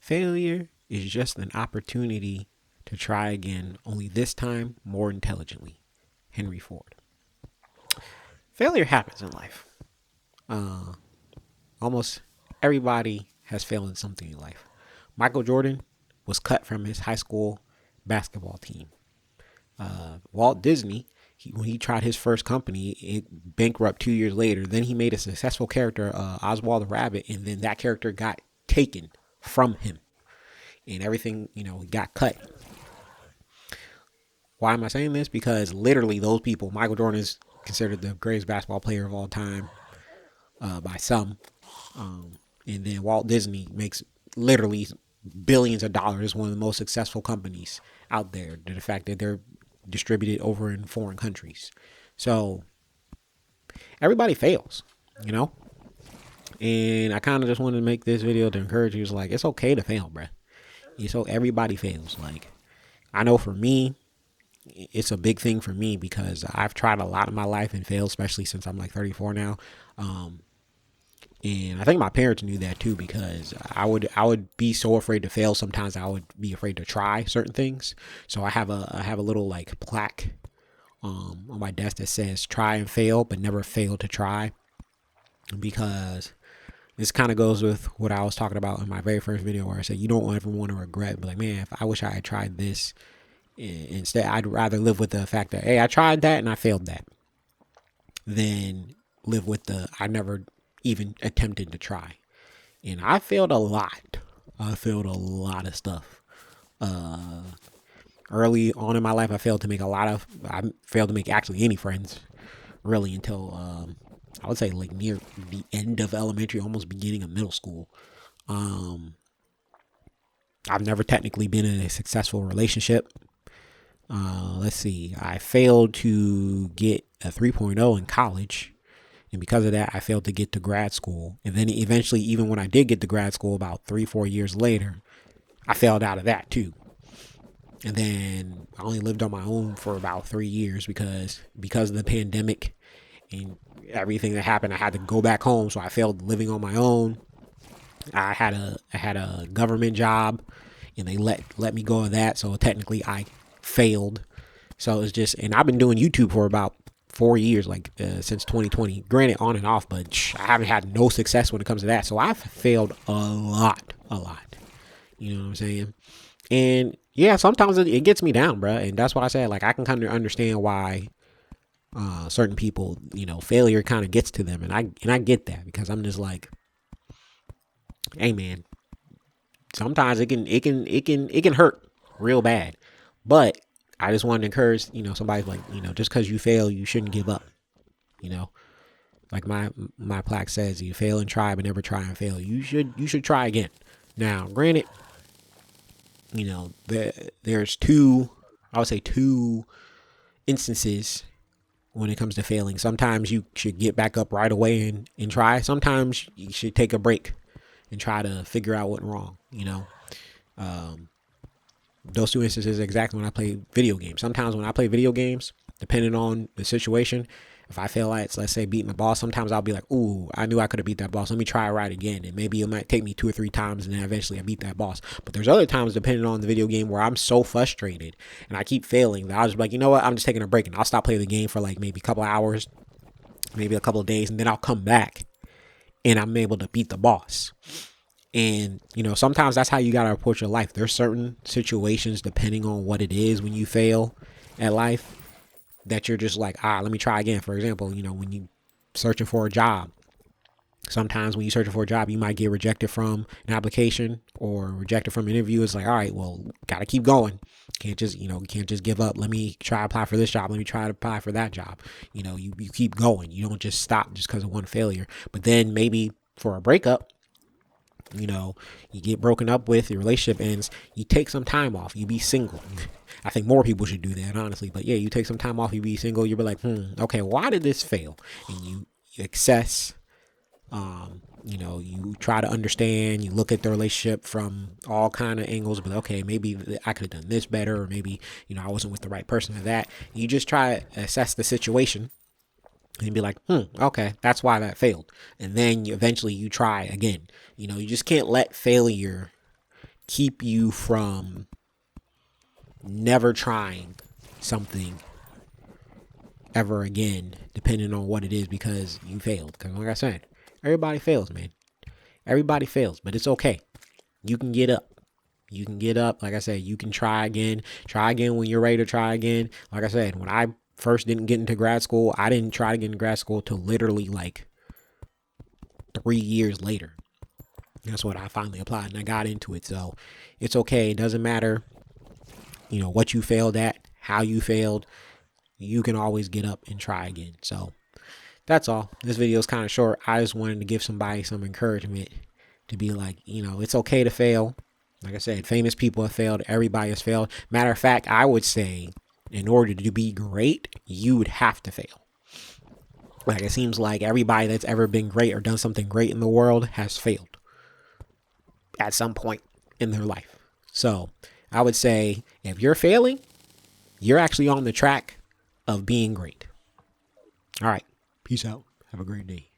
Failure is just an opportunity to try again, only this time more intelligently. Henry Ford. Failure happens in life. Uh, Almost everybody has failed in something in life. Michael Jordan was cut from his high school basketball team. Walt Disney, when he tried his first company, it bankrupt 2 years later. Then he made a successful character, Oswald the Rabbit, and then that character got taken from him, and everything got cut. Why am I saying this? Because literally those people, Michael Jordan is considered the greatest basketball player of all time by some, and then Walt Disney makes literally billions of dollars. One of the most successful companies out there. The fact that they're distributed over in foreign countries, so everybody fails, you know. And I kind of just wanted to make this video to encourage you. It's like it's okay to fail, bruh. So everybody fails. Like I know for me, it's a big thing for me because I've tried a lot in my life and failed, especially since I'm like 34 now. And I think my parents knew that too, because I would be so afraid to fail. Sometimes I would be afraid to try certain things. So I have a little like plaque on my desk that says "Try and fail, but never fail to try," because this kind of goes with what I was talking about in my very first video, where I said you don't ever want to regret. But like, man, if I wish I had tried this instead, I'd rather live with the fact that hey, I tried that and I failed that, than live with the I never even attempted to try. And I failed a lot. I failed a lot of stuff. Early on in my life, I failed to make actually any friends, really, until I would say like near the end of elementary, almost beginning of middle school. I've never technically been in a successful relationship. Let's see, I failed to get a 3.0 in college. And because of that, I failed to get to grad school. And then eventually, even when I did get to grad school about 3-4 years later, I failed out of that too. And then I only lived on my own for about 3 years because of the pandemic and everything that happened. I had to go back home, so I failed living on my own. I had a government job, and they let me go of that. So technically, I failed. So it's just, and I've been doing YouTube for about 4 years, like since 2020. Granted, on and off, but I haven't had no success when it comes to that. So I've failed a lot. You know what I'm saying? And yeah, sometimes it gets me down, bro. And that's why I said, like, I can kind of understand why certain people, failure kind of gets to them, and I get that, because I'm just like, hey, man, sometimes it can hurt real bad, but I just wanted to encourage, somebody like, just because you fail, you shouldn't give up. Like my plaque says, you fail and try, but never try and fail. You should try again. Now, granted, there's I would say two instances when it comes to failing. Sometimes you should get back up right away and try. Sometimes you should take a break and try to figure out what's wrong. Those two instances exactly when I play video games. Sometimes when I play video games, depending on the situation, if I feel like, let's say, beating the boss, sometimes I'll be like, ooh, I knew I could have beat that boss. Let me try it right again. And maybe it might take me 2 or 3 times, and then eventually I beat that boss. But there's other times, depending on the video game, where I'm so frustrated and I keep failing that I'll just be like, you know what? I'm just taking a break, and I'll stop playing the game for like maybe a couple of hours, maybe a couple of days, and then I'll come back and I'm able to beat the boss. And, sometimes that's how you got to approach your life. There's certain situations, depending on what it is, when you fail at life, that you're just like, let me try again. For example, when you searching for a job, sometimes when you're searching for a job, you might get rejected from an application or rejected from an interview. It's like, all right, well, got to keep going. You can't just give up. Let me try to apply for this job. Let me try to apply for that job. You keep going. You don't just stop just because of one failure. But then maybe for a breakup, you get broken up with, your relationship ends, you take some time off, you be single. I think more people should do that, honestly. But yeah, you take some time off, you be single, you be like, okay, why did this fail? And you assess, you try to understand, you look at the relationship from all kind of angles, but okay, maybe I could have done this better, or maybe, I wasn't with the right person for that. You just try to assess the situation and be like, okay, that's why that failed. And then eventually you try again. You just can't let failure keep you from never trying something ever again, depending on what it is, because you failed. Because like I said, everybody fails, man. Everybody fails, but it's okay. You can get up. You can get up. Like I said, you can try again. Try again when you're ready to try again. Like I said, when I first didn't get into grad school, I didn't try to get into grad school till literally like 3 years later. That's what I finally applied and I got into it. So it's okay. It doesn't matter, what you failed at, how you failed. You can always get up and try again. So that's all. This video is kind of short. I just wanted to give somebody some encouragement to be like, it's okay to fail. Like I said, famous people have failed. Everybody has failed. Matter of fact, I would say in order to be great, you would have to fail. Like it seems like everybody that's ever been great or done something great in the world has failed at some point in their life. So I would say if you're failing, you're actually on the track of being great. All right. Peace out. Have a great day.